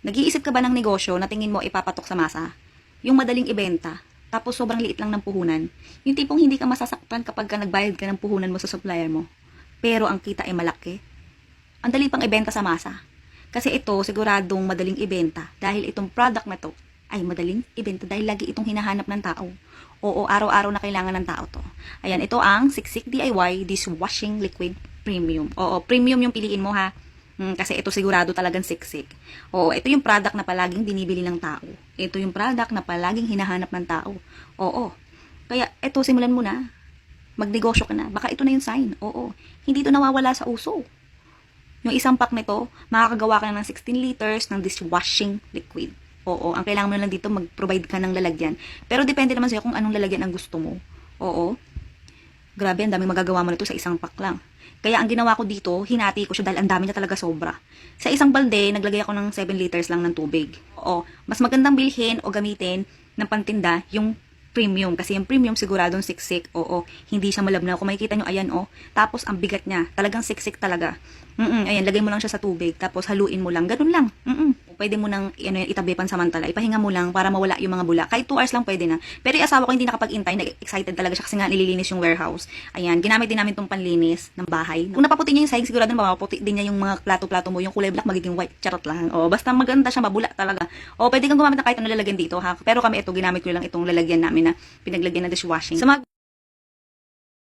Nag-iisip ka ba ng negosyo na tingin mo ipapatok sa masa? Yung madaling ibenta, tapos sobrang liit lang ng puhunan. Yung tipong hindi ka masasaktan kapag ka nagbayad ka ng puhunan mo sa supplier mo. Pero ang kita ay malaki. Ang dali pang ibenta sa masa. Kasi ito, siguradong madaling ibenta. Dahil itong product na to ay madaling ibenta dahil lagi itong hinahanap ng tao. Oo, araw-araw na kailangan ng tao to. Ayan, ito ang Siksik DIY Dishwashing Liquid Premium. Oo, premium yung piliin mo ha. Kasi ito sigurado talagang siksik. Oo, ito yung product na palaging binibili ng tao. Ito yung product na palaging hinahanap ng tao. Oo. Kaya ito, simulan mo na. Magnegosyo ka na. Baka ito na yung sign. Oo. Hindi ito nawawala sa uso. Yung isang pack nito, makakagawa ka na ng 16 liters ng dishwashing liquid. Oo, ang kailangan mo lang dito, mag-provide ka ng lalagyan. Pero depende naman sa'yo kung anong lalagyan ang gusto mo. Oo. Grabe, ang daming magagawa mo nito sa isang pack lang. Kaya ang ginawa ko dito, hinati ko siya dahil ang dami niya talaga sobra. Sa isang balde, naglagay ako ng 7 liters lang ng tubig. Oo, mas magandang bilhin o gamitin ng pantinda yung premium. Kasi yung premium siguradong siksik. Oo, hindi siya malabnaw. Kung makikita nyo, ayan oh. Tapos ang bigat niya, talagang siksik talaga. Ayan, lagay mo lang siya sa tubig. Tapos haluin mo lang. Ganun lang. Pwede mo nang itabi pansamantala. Ipahinga mo lang para mawala yung mga bula. Kahit 2 hours lang pwede na. Pero yung asawa ko hindi nakapag-intay. Excited talaga siya kasi nga nililinis yung warehouse. Ayan, ginamit din namin tong panlinis ng bahay. Kung napaputi niya yung sahig, sigurado mapaputi din niya yung mga plato-plato mo. Yung kulay black magiging white. Charot lang. O, basta maganda siya, mabula talaga. O, pwede kang gumamit ng kahit ano lalagyan dito ha. Pero kami ito, ginamit ko lang itong lalagyan namin na pinaglagyan ng dishwashing. Sa mga